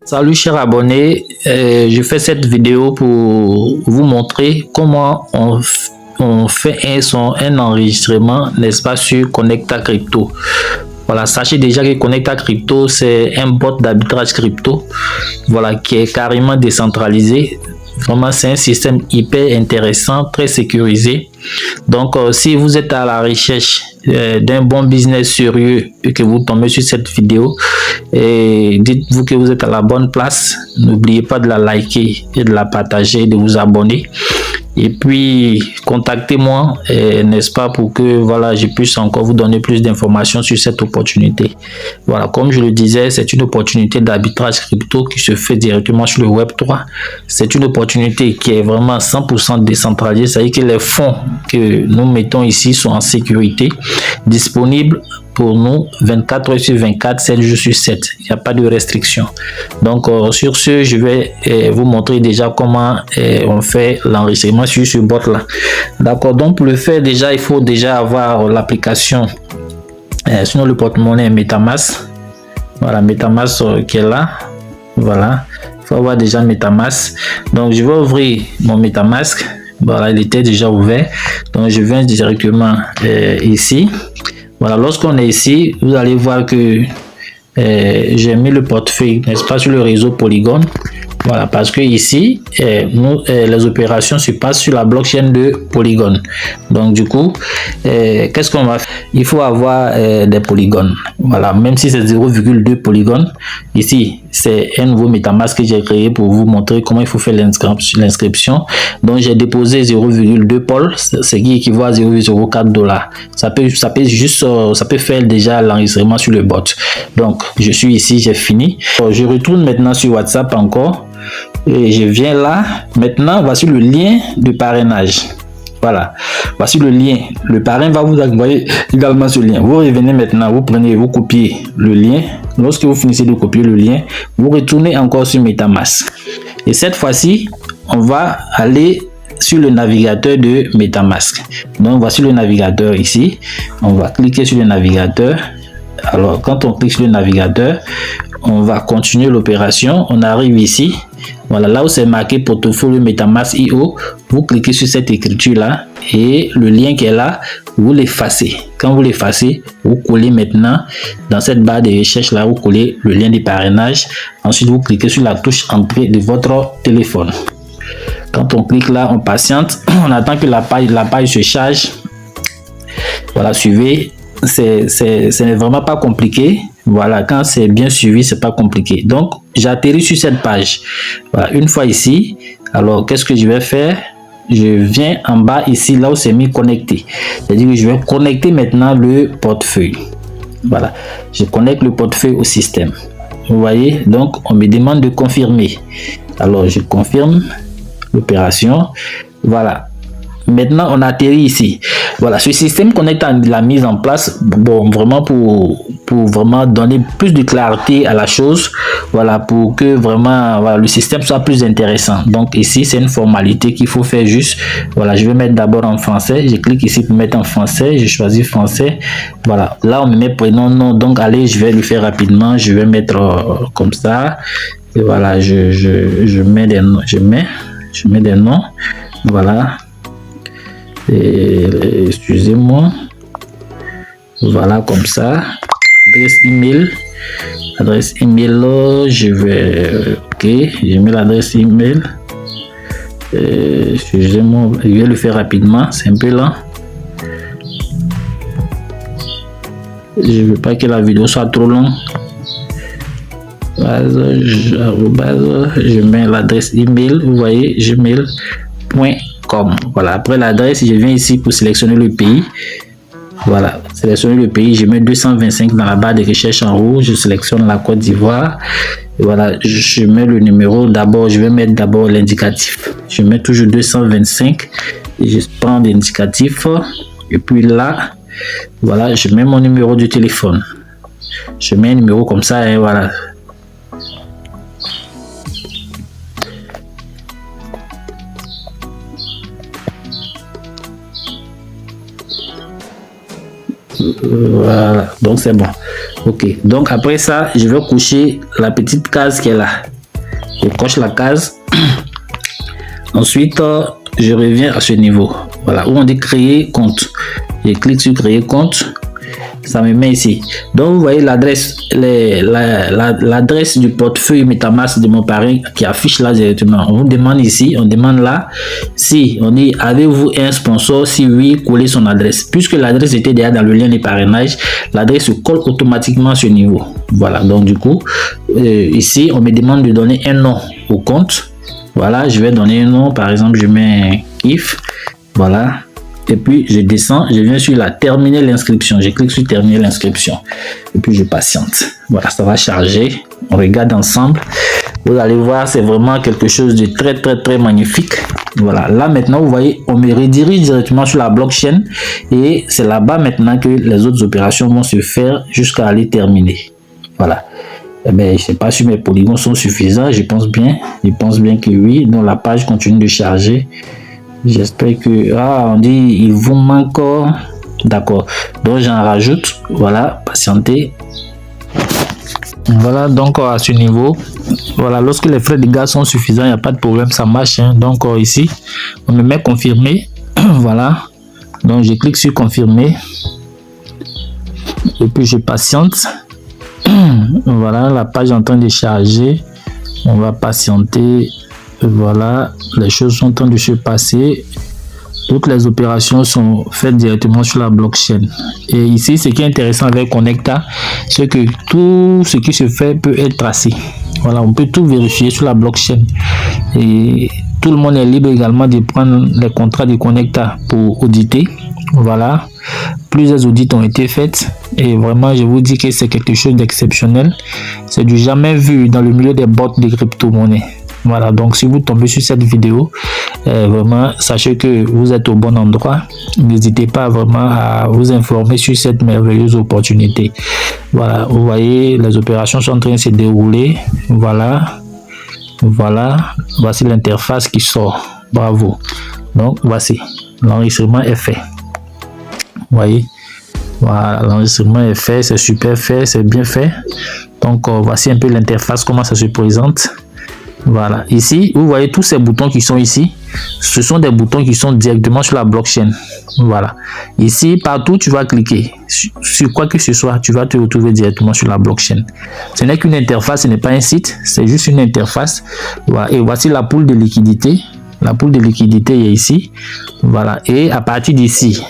Salut chers abonnés, je fais cette vidéo pour vous montrer comment on fait un enregistrement, n'est-ce pas, sur Connecta Crypto. Voilà, sachez déjà que Connecta Crypto, c'est un bot d'arbitrage crypto, voilà, qui est carrément décentralisé. Vraiment, c'est un système hyper intéressant, très sécurisé. Donc, si vous êtes à la recherche d'un bon business sérieux et que vous tombez sur cette vidéo, et dites-vous que vous êtes à la bonne place. N'oubliez pas de la liker et de la partager et de vous abonner. Et puis, contactez-moi, n'est-ce pas, pour que voilà, je puisse encore vous donner plus d'informations sur cette opportunité. Voilà, comme je le disais, c'est une opportunité d'arbitrage crypto qui se fait directement sur le Web3. C'est une opportunité qui est vraiment 100% décentralisée, c'est-à-dire que les fonds que nous mettons ici sont en sécurité, disponibles pour nous 24 heures sur 24, 7 jours sur 7. Il n'y a pas de restriction. Donc, sur ce, je vais vous montrer déjà comment on fait l'enregistrement sur ce bot-là. D'accord. Donc, pour le faire, déjà, il faut déjà avoir l'application sur le porte-monnaie MetaMask. Voilà, MetaMask qui est là. Voilà. Il faut avoir déjà MetaMask. Donc, je vais ouvrir mon MetaMask. Voilà, il était déjà ouvert. Donc, je viens directement ici. Voilà, lorsqu'on est ici, vous allez voir que j'ai mis le portefeuille, n'est-ce pas, sur le réseau Polygon. Voilà, parce que ici, les opérations se passent sur la blockchain de Polygon. Donc, du coup, qu'est-ce qu'on va faire? Il faut avoir des polygones. Voilà, même si c'est 0,2 polygones. Ici, c'est un nouveau MetaMask que j'ai créé pour vous montrer comment il faut faire l'inscription. Donc, j'ai déposé 0,2 pol, ce qui équivaut à 0,04 $. Ça peut faire déjà l'enregistrement sur le bot. Donc, je suis ici, j'ai fini. Je retourne maintenant sur WhatsApp encore. Et je viens là. Maintenant, voici le lien de parrainage. Voilà, voici le lien. Le parrain va vous envoyer également ce lien. Vous revenez maintenant, vous prenez, vous copiez le lien. Lorsque vous finissez de copier le lien, vous retournez encore sur MetaMask. Et cette fois-ci, on va aller sur le navigateur de MetaMask. Donc, voici le navigateur ici. On va cliquer sur le navigateur. Alors, quand on clique sur le navigateur, on va continuer l'opération. On arrive ici. Voilà, là où c'est marqué portfolio MetaMask IO, vous cliquez sur cette écriture là et le lien qui est là, vous l'effacez. Quand vous l'effacez, vous collez maintenant dans cette barre de recherche là, vous collez le lien de parrainage. Ensuite, vous cliquez sur la touche entrée de votre téléphone. Quand on clique là, on patiente, on attend que la page se charge. Voilà, suivez. Ce n'est vraiment pas compliqué. Voilà, quand c'est bien suivi, c'est pas compliqué. Donc, j'atterris sur cette page. Voilà, une fois ici, alors qu'est-ce que je vais faire? Je viens en bas ici, là où c'est mis connecté. C'est-à-dire que je vais connecter maintenant le portefeuille. Voilà, je connecte le portefeuille au système. Vous voyez, donc on me demande de confirmer. Alors, je confirme l'opération. Voilà. Maintenant, on atterrit ici. Voilà, ce système qu'on est en la mise en place, bon, vraiment pour vraiment donner plus de clarté à la chose. Voilà, pour que vraiment voilà, le système soit plus intéressant. Donc ici, c'est une formalité qu'il faut faire juste. Voilà, je vais mettre d'abord en français. Je clique ici pour mettre en français. Je choisis français. Voilà, là on me met prénom, nom. Donc allez, je vais le faire rapidement. Je vais mettre comme ça. Et voilà, je mets des noms. Je mets des noms. Voilà. Excusez-moi, voilà, comme ça. Adresse email, je vais, ok, je mets l'adresse email. Excusez-moi, je vais le faire rapidement, c'est un peu lent. Je veux pas que la vidéo soit trop longue. Je mets l'adresse email, vous voyez, gmail.com. Voilà, après l'adresse, je viens ici pour sélectionner le pays. Voilà, sélectionner le pays, je mets 225 dans la barre de recherche en haut, je sélectionne la Côte d'Ivoire. Voilà, je mets le numéro. D'abord, je vais mettre d'abord l'indicatif. Je mets toujours 225 et je prends l'indicatif. Et puis là, voilà, je mets mon numéro de téléphone. Je mets un numéro comme ça et voilà. Voilà, donc c'est bon. Ok, donc après ça, je vais coucher la petite case qui est là. Je coche la case. Ensuite, je reviens à ce niveau. Voilà, où on dit créer compte. Je clique sur créer compte. Ça me met ici. Donc, vous voyez l'adresse, l'adresse du portefeuille MetaMask de mon parrain qui affiche là directement. On vous demande ici, on demande là, si on dit avez-vous un sponsor? Si oui, collez son adresse. Puisque l'adresse était déjà dans le lien de parrainage, l'adresse se colle automatiquement à ce niveau. Voilà, donc du coup, ici, on me demande de donner un nom au compte. Voilà, je vais donner un nom. Par exemple, je mets if. Voilà. Et puis, je descends, je viens sur la terminer l'inscription. Je clique sur terminer l'inscription. Et puis, je patiente. Voilà, ça va charger. On regarde ensemble. Vous allez voir, c'est vraiment quelque chose de très, très, très magnifique. Voilà, là maintenant, vous voyez, on me redirige directement sur la blockchain. Et c'est là-bas maintenant que les autres opérations vont se faire jusqu'à aller terminer. Voilà. Eh bien, je ne sais pas si mes polygons sont suffisants. Je pense bien que oui. Donc, la page continue de charger. J'espère que... Ah, on dit, il vous manque... D'accord. Donc, j'en rajoute. Voilà, patientez. Voilà, donc à ce niveau, voilà, lorsque les frais de gaz sont suffisants, il n'y a pas de problème, ça marche. Hein. Donc, ici, on me met confirmer. Voilà. Donc, je clique sur confirmer. Et puis, je patiente. Voilà, la page est en train de charger. On va patienter. Voilà, les choses sont en train de se passer. Toutes les opérations sont faites directement sur la blockchain. Et ici, ce qui est intéressant avec Connecta, c'est que tout ce qui se fait peut être tracé. Voilà, on peut tout vérifier sur la blockchain. Et tout le monde est libre également de prendre les contrats de Connecta pour auditer. Voilà, plusieurs audits ont été faits. Et vraiment, je vous dis que c'est quelque chose d'exceptionnel. C'est du jamais vu dans le milieu des bots de crypto-monnaie. Voilà, donc si vous tombez sur cette vidéo, vraiment, sachez que vous êtes au bon endroit. N'hésitez pas vraiment à vous informer sur cette merveilleuse opportunité. Voilà, vous voyez, les opérations sont en train de se dérouler. Voilà, voilà, voici l'interface qui sort. Bravo. Donc, voici, l'enregistrement est fait. Vous voyez, voilà, l'enregistrement est fait, c'est super fait, c'est bien fait. Donc, voici un peu l'interface, comment ça se présente. Voilà, ici, vous voyez tous ces boutons qui sont ici. Ce sont des boutons qui sont directement sur la blockchain. Voilà. Ici, partout, tu vas cliquer. Sur quoi que ce soit, tu vas te retrouver directement sur la blockchain. Ce n'est qu'une interface, ce n'est pas un site. C'est juste une interface. Voilà. Et voici la poule de liquidité. La poule de liquidité est ici. Voilà. Et à partir d'ici,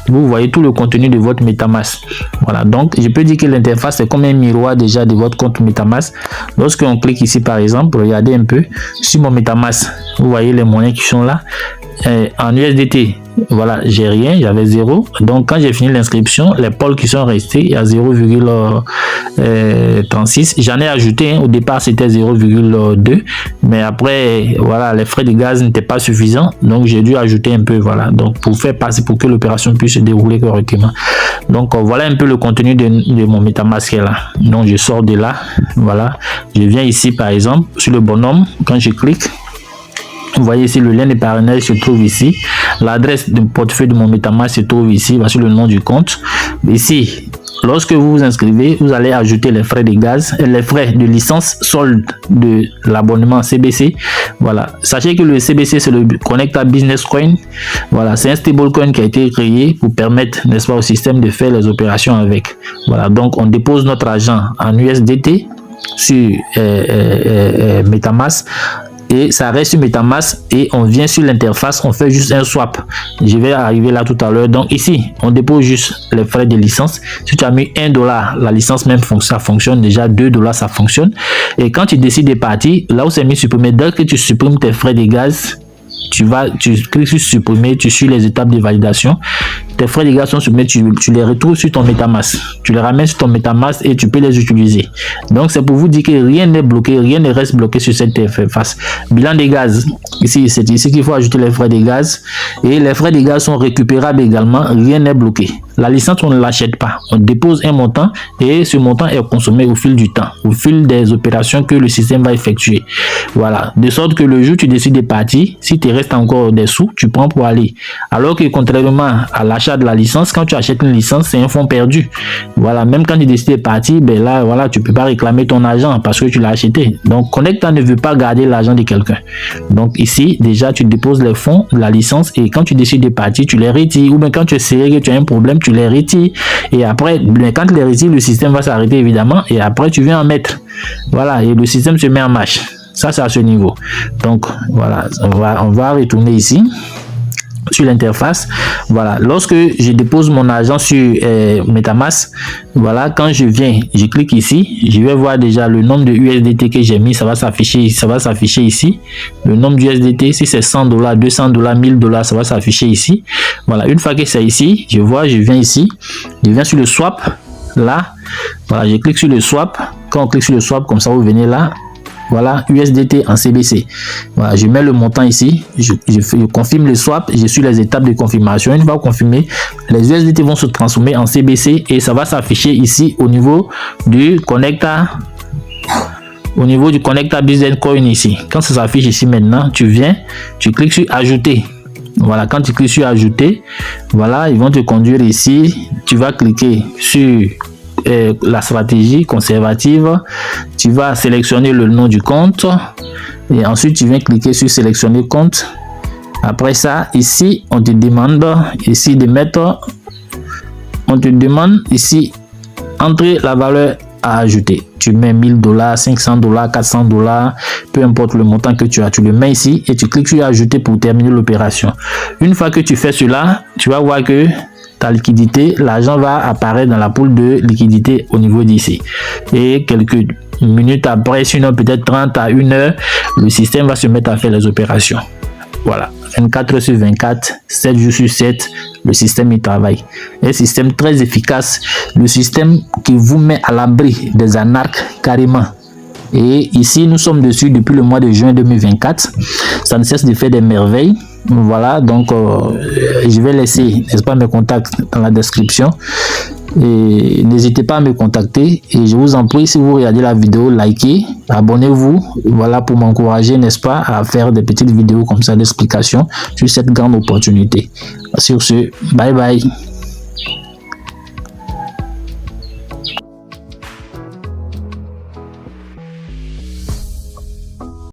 vous voyez tout le contenu de votre MetaMask. Voilà, donc je peux dire que l'interface est comme un miroir déjà de votre compte MetaMask. Lorsque on clique ici par exemple, regardez un peu sur mon MetaMask, vous voyez les monnaies qui sont là. En USDT, voilà, j'ai rien, j'avais 0. Donc quand j'ai fini l'inscription, les pôles qui sont restés, il y a 0,36. J'en ai ajouté, au départ c'était 0,2, mais après voilà, les frais de gaz n'étaient pas suffisants, donc j'ai dû ajouter un peu. Voilà, donc pour faire passer, pour que l'opération puisse se dérouler correctement. Donc voilà un peu le contenu de mon MetaMask là. Donc je sors de là, voilà, je viens ici par exemple sur le bonhomme. Quand je clique, vous voyez ici, le lien de parrainage se trouve ici. L'adresse du portefeuille de mon MetaMask se trouve ici. Voici le nom du compte. Ici, lorsque vous vous inscrivez, vous allez ajouter les frais de gaz et les frais de licence solde de l'abonnement CBC. Voilà. Sachez que le CBC, c'est le Connecta Business Coin. Voilà. C'est un stablecoin qui a été créé pour permettre, n'est-ce pas, au système de faire les opérations avec. Voilà. Donc, on dépose notre argent en USDT sur MetaMask. Et ça reste sur MetaMask et on vient sur l'interface, on fait juste un swap. Je vais arriver là tout à l'heure. Donc ici, on dépose juste les frais de licence. Si tu as mis $1, la licence même ça fonctionne déjà. $2, ça fonctionne. Et quand tu décides de partir, là où c'est mis supprimer, dès que tu supprimes tes frais de gaz, tu cliques sur supprimer, tu suis les étapes de validation. Tes frais de gaz sont supprimés, tu les retrouves sur ton MetaMask. Tu les ramènes sur ton MetaMask et tu peux les utiliser. Donc c'est pour vous dire que rien n'est bloqué, rien ne reste bloqué sur cette interface. Bilan des gaz. Ici, c'est ici qu'il faut ajouter les frais de gaz. Et les frais de gaz sont récupérables également, rien n'est bloqué. La licence, on ne l'achète pas. On dépose un montant et ce montant est consommé au fil du temps, au fil des opérations que le système va effectuer. Voilà. De sorte que le jour où tu décides de partir, si tu restes encore des sous, tu prends pour aller. Alors que contrairement à l'achat l'achat de la licence. Quand tu achètes une licence, c'est un fonds perdu. Voilà, même quand tu décides de partir, ben là, voilà, tu peux pas réclamer ton argent parce que tu l'as acheté. Donc, Connecta ne veut pas garder l'argent de quelqu'un. Donc, ici, déjà, tu déposes les fonds de la licence et quand tu décides de partir, tu les retires. Ou bien quand tu sais que tu as un problème, tu les retires. Et après, quand tu les retires, le système va s'arrêter évidemment. Et après, tu viens en mettre. Voilà, et le système se met en marche. Ça, c'est à ce niveau. Donc, voilà, on va retourner ici sur l'interface. Voilà, lorsque je dépose mon argent sur MetaMask, voilà, quand je viens, je clique ici, je vais voir déjà le nombre de USDT que j'ai mis, ça va s'afficher ici. Le nombre d'USDT, si c'est 100 $, 200 $, 1000 $, ça va s'afficher ici. Voilà, une fois que c'est ici, je viens ici, je viens sur le swap, là, voilà, je clique sur le swap. Quand on clique sur le swap, comme ça, vous venez là. Voilà, USDT en CBC. Voilà, je mets le montant ici. Je confirme le swap. Je suis les étapes de confirmation. Une fois confirmé, les USDT vont se transformer en CBC et ça va s'afficher ici au niveau du Connecta. Au niveau du Connecta Business Coin ici. Quand ça s'affiche ici maintenant, tu viens, tu cliques sur ajouter. Voilà, quand tu cliques sur ajouter, voilà, ils vont te conduire ici. Tu vas cliquer sur la stratégie conservative, tu vas sélectionner le nom du compte et ensuite tu viens cliquer sur sélectionner compte. Après ça, ici on te demande ici de mettre, on te demande ici entrer la valeur à ajouter. Tu mets 1000 $, 500 $, 400 $, peu importe le montant que tu as, tu le mets ici et tu cliques sur ajouter pour terminer l'opération. Une fois que tu fais cela, tu vas voir que ta liquidité, l'argent va apparaître dans la poule de liquidité au niveau d'ici. Et quelques minutes après, sinon peut-être 30 à 1 heure, le système va se mettre à faire les opérations. Voilà, 24 heures sur 24, 7 jours sur 7, le système y travaille. Un système très efficace, le système qui vous met à l'abri des anarques carrément. Et ici, nous sommes dessus depuis le mois de juin 2024. Ça ne cesse de faire des merveilles. Voilà, donc je vais laisser, n'est-ce pas, mes contacts dans la description. Et n'hésitez pas à me contacter. Et je vous en prie, si vous regardez la vidéo, likez, abonnez-vous. Voilà, pour m'encourager, n'est-ce pas, à faire des petites vidéos comme ça d'explication sur cette grande opportunité. Sur ce, bye bye.